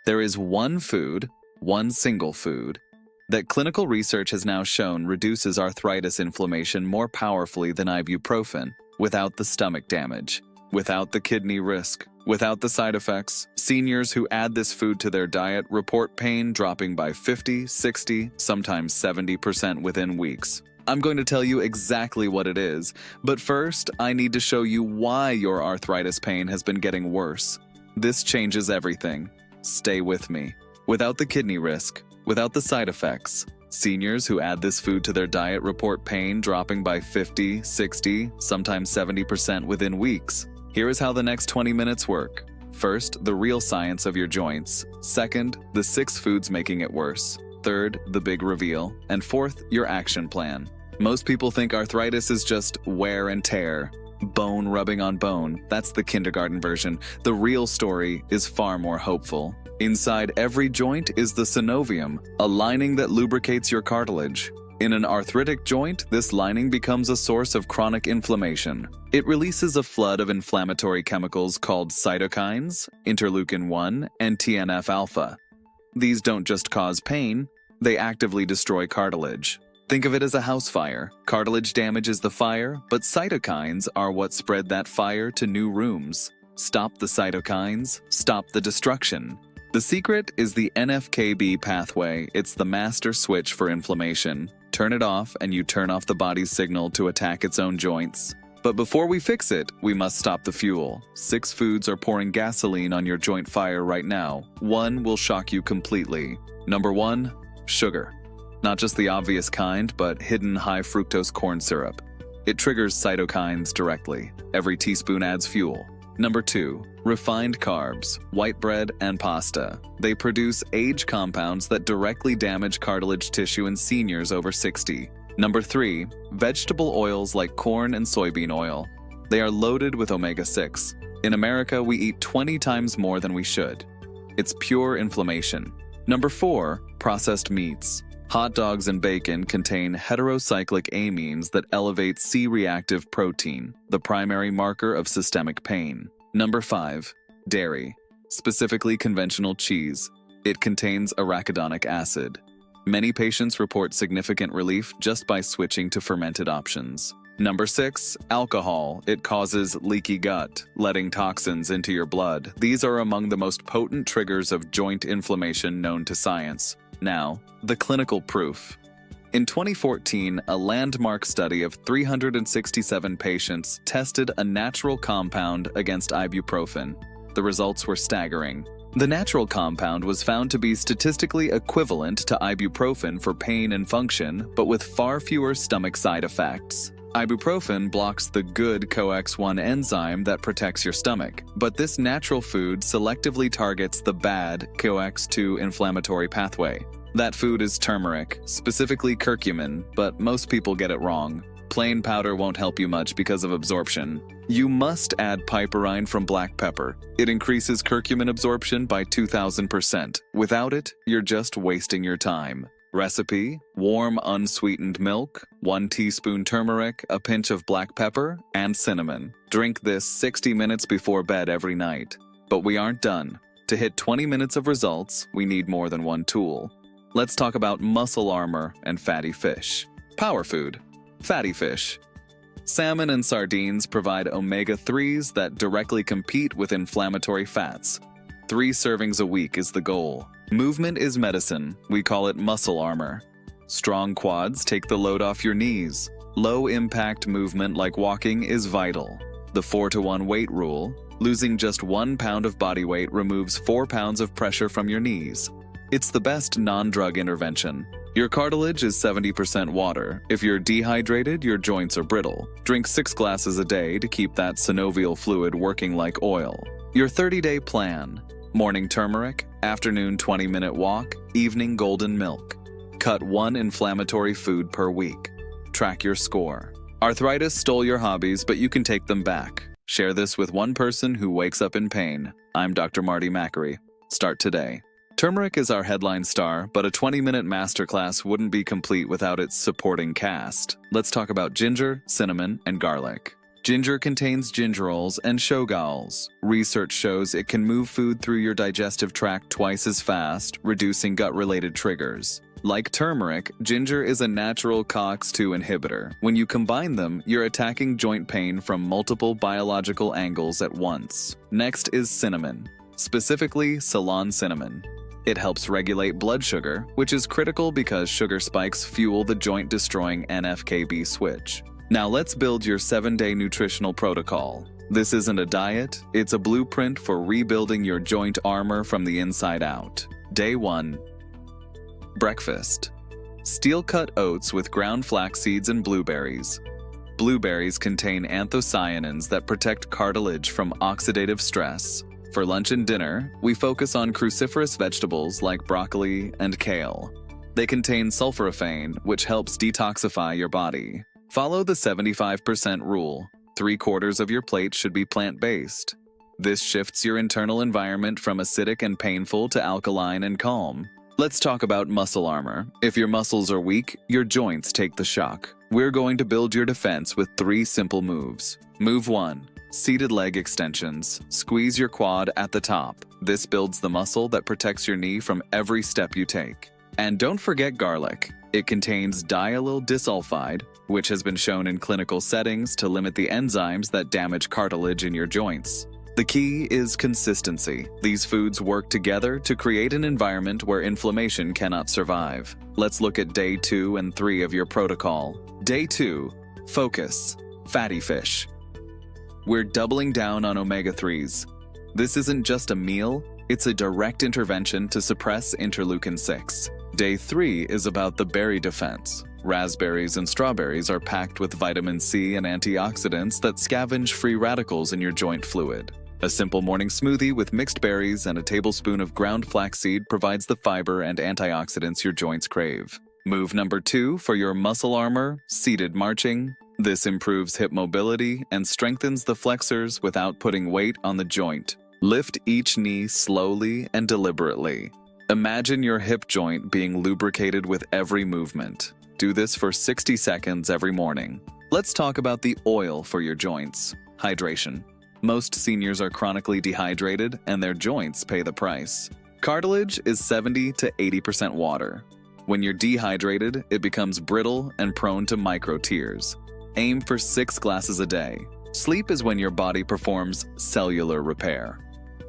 There is one food, one single food, that clinical research has now shown reduces arthritis inflammation more powerfully than ibuprofen, without the stomach damage, without the kidney risk, without the side effects. Seniors who add this food to their diet report pain dropping by 50, 60, sometimes 70% within weeks. I'm going to tell you exactly what it is, but first, I need to show you why your arthritis pain has been getting worse. This changes everything. Stay with me. Without the kidney risk, without the side effects, seniors who add this food to their diet report pain dropping by 50, 60, sometimes 70% within weeks. Here is how the next 20 minutes work. First, the real science of your joints. Second, the 6 foods making it worse. Third, the big reveal. And fourth, your action plan. Most people think arthritis is just wear and tear, bone rubbing on bone. That's the kindergarten version. The real story is far more hopeful. Inside every joint is the synovium, a lining that lubricates your cartilage. In an arthritic joint, this lining becomes a source of chronic inflammation. It releases a flood of inflammatory chemicals called cytokines, interleukin-1, and TNF-alpha. These don't just cause pain, they actively destroy cartilage. Think of it as a house fire. Cartilage damage is the fire, but cytokines are what spread that fire to new rooms. Stop the cytokines, stop the destruction. The secret is the NF-κB pathway. It's the master switch for inflammation. Turn it off and you turn off the body's signal to attack its own joints. But before we fix it, we must stop the fuel. 6 foods are pouring gasoline on your joint fire right now. One will shock you completely. Number 1, sugar. Not just the obvious kind, but hidden high fructose corn syrup. It triggers cytokines directly. Every teaspoon adds fuel. Number 2, refined carbs, white bread and pasta. They produce age compounds that directly damage cartilage tissue in seniors over 60. Number 3, vegetable oils like corn and soybean oil. They are loaded with omega-6. In America, we eat 20 times more than we should. It's pure inflammation. Number 4, processed meats. Hot dogs and bacon contain heterocyclic amines that elevate C-reactive protein, the primary marker of systemic pain. Number 5, dairy, specifically conventional cheese. It contains arachidonic acid. Many patients report significant relief just by switching to fermented options. Number 6, alcohol. It causes leaky gut, letting toxins into your blood. These are among the most potent triggers of joint inflammation known to science. Now, the clinical proof. In 2014, a landmark study of 367 patients tested a natural compound against ibuprofen. The results were staggering. The natural compound was found to be statistically equivalent to ibuprofen for pain and function, but with far fewer stomach side effects. Ibuprofen blocks the good COX-1 enzyme that protects your stomach, but this natural food selectively targets the bad COX-2 inflammatory pathway. That food is turmeric, specifically curcumin, but most people get it wrong. Plain powder won't help you much because of absorption. You must add piperine from black pepper. It increases curcumin absorption by 2,000%. Without it, you're just wasting your time. Recipe: warm unsweetened milk, 1 teaspoon turmeric, a pinch of black pepper, and cinnamon. Drink this 60 minutes before bed every night. But we aren't done. To hit 20 minutes of results, we need more than one tool. Let's talk about muscle armor and fatty fish. Power food: fatty fish. Salmon and sardines provide omega-3s that directly compete with inflammatory fats. 3 servings a week is the goal. Movement is medicine. We call it muscle armor. Strong quads take the load off your knees. Low-impact movement like walking is vital. The 4-to-1 weight rule: losing just 1 pound of body weight removes 4 pounds of pressure from your knees. It's the best non-drug intervention. Your cartilage is 70% water. If you're dehydrated, your joints are brittle. Drink 6 glasses a day to keep that synovial fluid working like oil. Your 30-day plan: morning turmeric, afternoon 20-minute walk, evening golden milk. Cut 1 inflammatory food per week. Track your score. Arthritis stole your hobbies, but you can take them back. Share this with one person who wakes up in pain. I'm Dr. Marty Makary. Start today. Turmeric is our headline star, but a 20-minute masterclass wouldn't be complete without its supporting cast. Let's talk about ginger, cinnamon, and garlic. Ginger contains gingerols and shogalls. Research shows it can move food through your digestive tract twice as fast, reducing gut-related triggers. Like turmeric, ginger is a natural COX-2 inhibitor. When you combine them, you're attacking joint pain from multiple biological angles at once. Next is cinnamon, specifically Ceylon cinnamon. It helps regulate blood sugar, which is critical because sugar spikes fuel the joint-destroying NF-kB switch. Now let's build your 7-day nutritional protocol. This isn't a diet, it's a blueprint for rebuilding your joint armor from the inside out. Day 1. Breakfast. Steel-cut oats with ground flax seeds and blueberries. Blueberries contain anthocyanins that protect cartilage from oxidative stress. For lunch and dinner, we focus on cruciferous vegetables like broccoli and kale. They contain sulforaphane, which helps detoxify your body. Follow the 75% rule. 3/4 of your plate should be plant-based. This shifts your internal environment from acidic and painful to alkaline and calm. Let's talk about muscle armor. If your muscles are weak, your joints take the shock. We're going to build your defense with 3 simple moves. Move 1. Seated leg extensions. Squeeze your quad at the top. This builds the muscle that protects your knee from every step you take. And don't forget garlic. It contains diallyl disulfide, which has been shown in clinical settings to limit the enzymes that damage cartilage in your joints. The key is consistency. These foods work together to create an environment where inflammation cannot survive. Let's look at day 2 and 3 of your protocol. Day 2. Focus. Fatty fish. We're doubling down on omega-3s. This isn't just a meal, it's a direct intervention to suppress interleukin-6. Day 3 is about the berry defense. Raspberries and strawberries are packed with vitamin C and antioxidants that scavenge free radicals in your joint fluid. A simple morning smoothie with mixed berries and a tablespoon of ground flaxseed provides the fiber and antioxidants your joints crave. Move number 2 for your muscle armor, seated marching. This improves hip mobility and strengthens the flexors without putting weight on the joint. Lift each knee slowly and deliberately. Imagine your hip joint being lubricated with every movement. Do this for 60 seconds every morning. Let's talk about the oil for your joints. Hydration. Most seniors are chronically dehydrated and their joints pay the price. Cartilage is 70 to 80% water. When you're dehydrated, it becomes brittle and prone to micro tears. Aim for 6 glasses a day. Sleep is when your body performs cellular repair.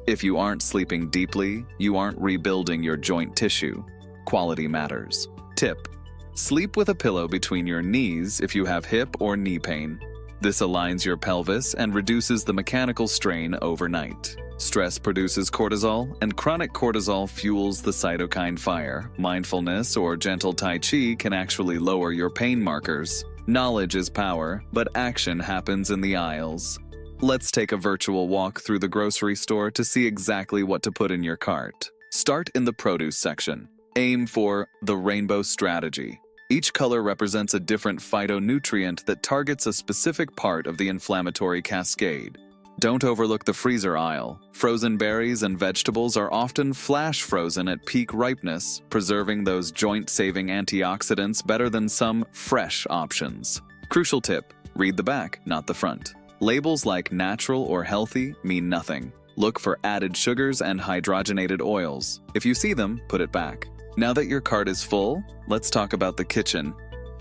If you aren't sleeping deeply, you aren't rebuilding your joint tissue. Quality matters. Tip: sleep with a pillow between your knees if you have hip or knee pain. This aligns your pelvis and reduces the mechanical strain overnight. Stress produces cortisol, and chronic cortisol fuels the cytokine fire. Mindfulness or gentle tai chi can actually lower your pain markers. Knowledge is power, but action happens in the aisles. Let's take a virtual walk through the grocery store to see exactly what to put in your cart. Start in the produce section. Aim for the rainbow strategy. Each color represents a different phytonutrient that targets a specific part of the inflammatory cascade. Don't overlook the freezer aisle. Frozen berries and vegetables are often flash frozen at peak ripeness, preserving those joint-saving antioxidants better than some fresh options. Crucial tip: read the back, not the front. Labels like natural or healthy mean nothing. Look for added sugars and hydrogenated oils. If you see them, put it back. Now that your cart is full, let's talk about the kitchen.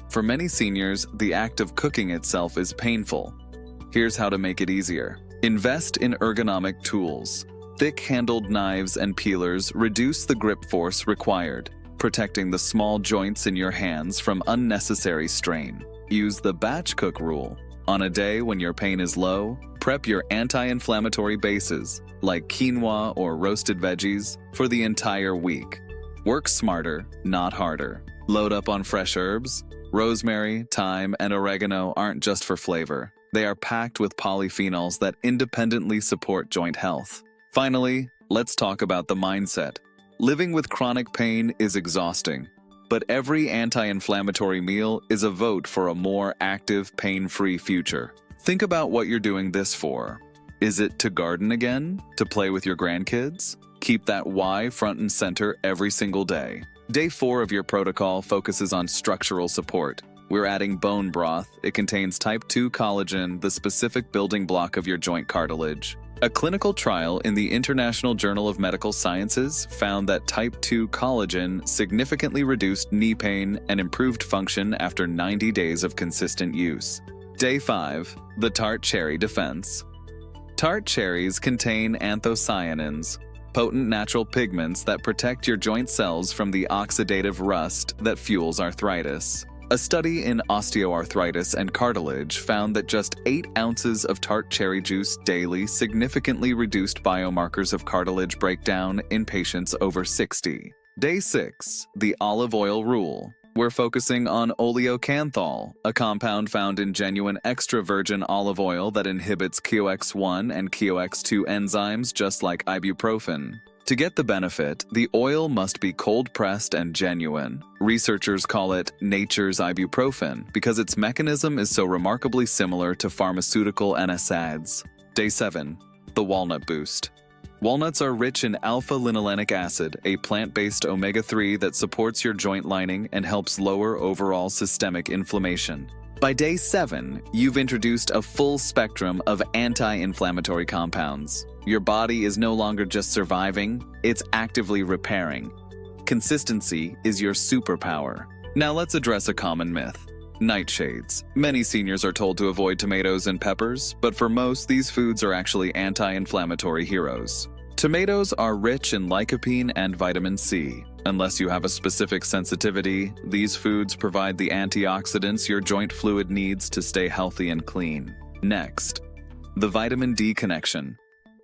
For many seniors, the act of cooking itself is painful. Here's how to make it easier. Invest in ergonomic tools. Thick-handled knives and peelers reduce the grip force required, protecting the small joints in your hands from unnecessary strain. Use the batch cook rule. On a day when your pain is low, prep your anti-inflammatory bases, like quinoa or roasted veggies, for the entire week. Work smarter, not harder. Load up on fresh herbs. Rosemary, thyme, and oregano aren't just for flavor. They are packed with polyphenols that independently support joint health. Finally, let's talk about the mindset. Living with chronic pain is exhausting, but every anti-inflammatory meal is a vote for a more active, pain-free future. Think about what you're doing this for. Is it to garden again? To play with your grandkids? Keep that why front and center every single day. Day 4 of your protocol focuses on structural support. we're adding bone broth. It contains type 2 collagen, the specific building block of your joint cartilage. A clinical trial in the International Journal of Medical Sciences found that type 2 collagen significantly reduced knee pain and improved function after 90 days of consistent use. Day 5. The tart cherry defense. Tart cherries contain anthocyanins, potent natural pigments that protect your joint cells from the oxidative rust that fuels arthritis. A study in osteoarthritis and cartilage found that just 8 ounces of tart cherry juice daily significantly reduced biomarkers of cartilage breakdown in patients over 60. Day 6. The olive oil rule. We're focusing on oleocanthal, a compound found in genuine extra virgin olive oil that inhibits COX-1 and COX-2 enzymes just like ibuprofen. To get the benefit, the oil must be cold-pressed and genuine. Researchers call it nature's ibuprofen because its mechanism is so remarkably similar to pharmaceutical NSAIDs. Day 7. The walnut boost. Walnuts are rich in alpha-linolenic acid, a plant-based omega-3 that supports your joint lining and helps lower overall systemic inflammation. By day 7, you've introduced a full spectrum of anti-inflammatory compounds. Your body is no longer just surviving, it's actively repairing. Consistency is your superpower. Now let's address a common myth. Nightshades. Many seniors are told to avoid tomatoes and peppers, but for most, these foods are actually anti-inflammatory heroes. Tomatoes are rich in lycopene and vitamin C. Unless you have a specific sensitivity, these foods provide the antioxidants your joint fluid needs to stay healthy and clean. Next, the vitamin D connection.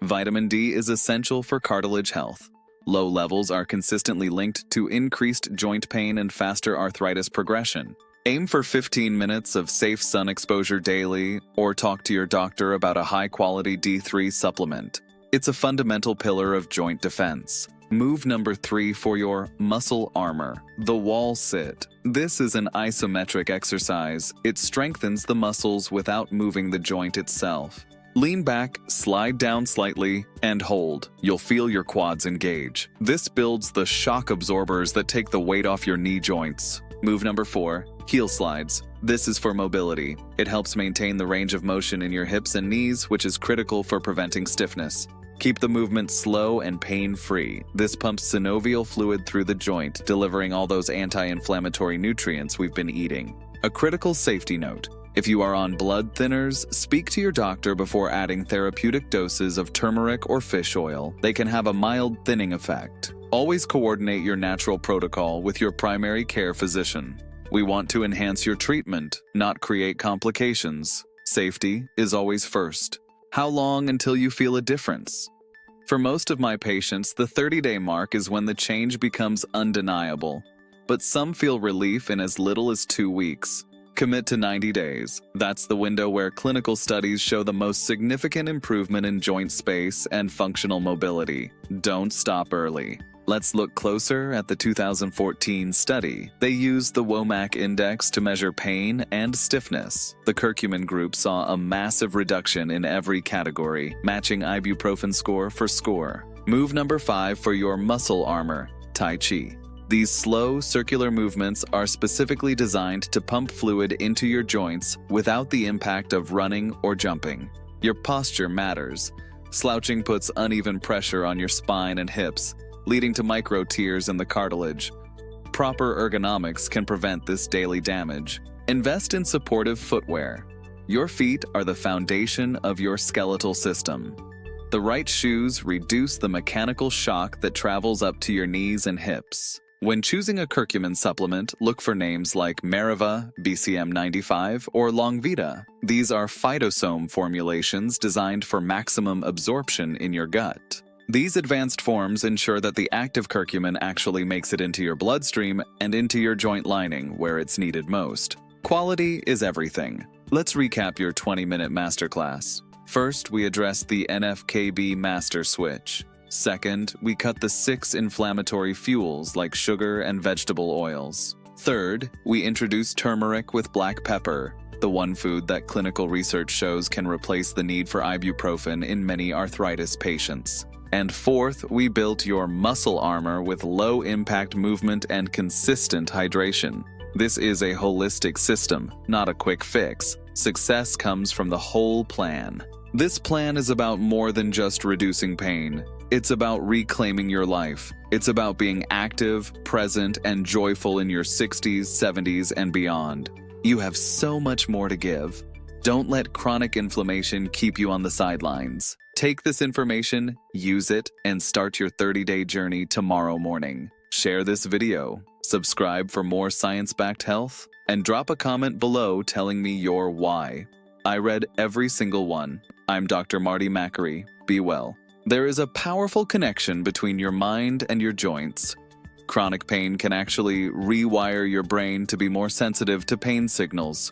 Vitamin D is essential for cartilage health. Low levels are consistently linked to increased joint pain and faster arthritis progression. Aim for 15 minutes of safe sun exposure daily, or talk to your doctor about a high-quality D3 supplement. It's a fundamental pillar of joint defense. Move number 3 for your muscle armor, the wall sit. This is an isometric exercise. It strengthens the muscles without moving the joint itself. Lean back, slide down slightly, and hold. You'll feel your quads engage. This builds the shock absorbers that take the weight off your knee joints. Move number 4, heel slides. This is for mobility. It helps maintain the range of motion in your hips and knees, which is critical for preventing stiffness. Keep the movement slow and pain-free. This pumps synovial fluid through the joint, delivering all those anti-inflammatory nutrients we've been eating. A critical safety note. If you are on blood thinners, speak to your doctor before adding therapeutic doses of turmeric or fish oil. They can have a mild thinning effect. Always coordinate your natural protocol with your primary care physician. We want to enhance your treatment, not create complications. Safety is always first. How long until you feel a difference? For most of my patients, the 30-day mark is when the change becomes undeniable, but some feel relief in as little as 2 weeks. Commit to 90 days. That's the window where clinical studies show the most significant improvement in joint space and functional mobility. Don't stop early. Let's look closer at the 2014 study. They used the WOMAC index to measure pain and stiffness. The curcumin group saw a massive reduction in every category, matching ibuprofen score for score. Move number 5 for your muscle armor, Tai Chi. These slow, circular movements are specifically designed to pump fluid into your joints without the impact of running or jumping. Your posture matters. Slouching puts uneven pressure on your spine and hips, leading to micro tears in the cartilage. Proper ergonomics can prevent this daily damage. Invest in supportive footwear. Your feet are the foundation of your skeletal system. The right shoes reduce the mechanical shock that travels up to your knees and hips. When choosing a curcumin supplement, look for names like Mariva, BCM95, or Longvita. These are phytosome formulations designed for maximum absorption in your gut. These advanced forms ensure that the active curcumin actually makes it into your bloodstream and into your joint lining where it's needed most. Quality is everything. Let's recap your 20-minute masterclass. First, we address the NFKB master switch. Second, we cut the 6 inflammatory fuels like sugar and vegetable oils. Third, we introduce turmeric with black pepper, the one food that clinical research shows can replace the need for ibuprofen in many arthritis patients. And fourth, we built your muscle armor with low-impact movement and consistent hydration. This is a holistic system, not a quick fix. Success comes from the whole plan. This plan is about more than just reducing pain. It's about reclaiming your life. It's about being active, present, and joyful in your 60s, 70s, and beyond. You have so much more to give. Don't let chronic inflammation keep you on the sidelines. Take this information, use it, and start your 30-day journey tomorrow morning. Share this video, subscribe for more science-backed health, and drop a comment below telling me your why. I read every single one. I'm Dr. Marty Makary. Be well. There is a powerful connection between your mind and your joints. Chronic pain can actually rewire your brain to be more sensitive to pain signals.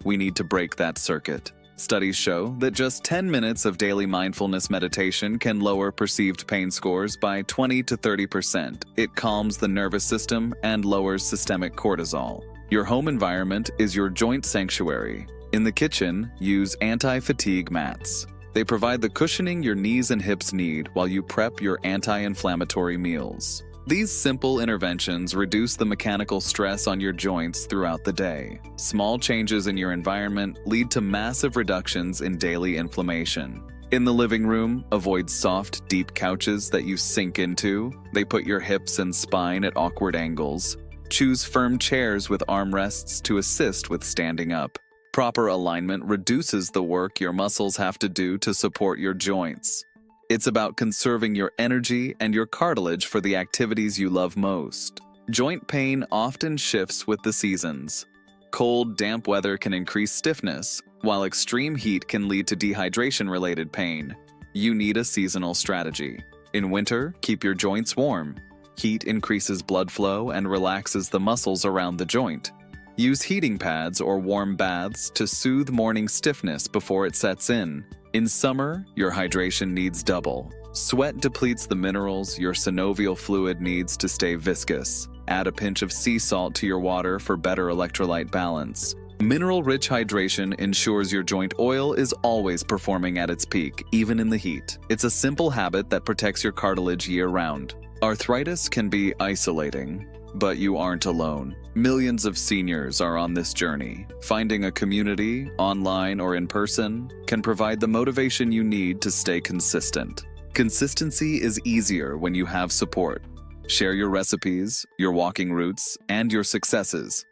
We need to break that circuit. Studies show that just 10 minutes of daily mindfulness meditation can lower perceived pain scores by 20 to 30%. It calms the nervous system and lowers systemic cortisol. Your home environment is your joint sanctuary. In the kitchen, use anti-fatigue mats. They provide the cushioning your knees and hips need while you prep your anti-inflammatory meals. These simple interventions reduce the mechanical stress on your joints throughout the day. Small changes in your environment lead to massive reductions in daily inflammation. In the living room, avoid soft, deep couches that you sink into. They put your hips and spine at awkward angles. Choose firm chairs with armrests to assist with standing up. Proper alignment reduces the work your muscles have to do to support your joints. It's about conserving your energy and your cartilage for the activities you love most. Joint pain often shifts with the seasons. Cold, damp weather can increase stiffness, while extreme heat can lead to dehydration-related pain. You need a seasonal strategy. In winter, keep your joints warm. Heat increases blood flow and relaxes the muscles around the joint. Use heating pads or warm baths to soothe morning stiffness before it sets in. In summer, your hydration needs double. Sweat depletes the minerals your synovial fluid needs to stay viscous. Add a pinch of sea salt to your water for better electrolyte balance. Mineral-rich hydration ensures your joint oil is always performing at its peak, even in the heat. It's a simple habit that protects your cartilage year-round. Arthritis can be isolating, but you aren't alone. Millions of seniors are on this journey. Finding a community, online or in person, can provide the motivation you need to stay consistent. Consistency is easier when you have support. Share your recipes, your walking routes, and your successes.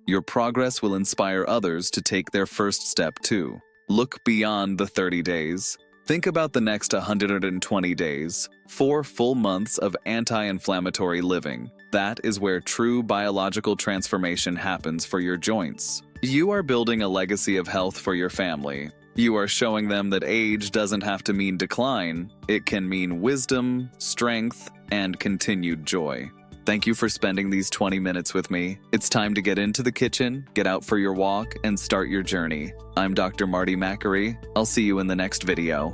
Your progress will inspire others to take their first step too. Look beyond the 30 days. Think about the next 120 days, 4 full months of anti-inflammatory living. That is where true biological transformation happens for your joints. You are building a legacy of health for your family. You are showing them that age doesn't have to mean decline. It can mean wisdom, strength, and continued joy. Thank you for spending these 20 minutes with me. It's time to get into the kitchen, get out for your walk, and start your journey. I'm Dr. Marty Makary. I'll see you in the next video.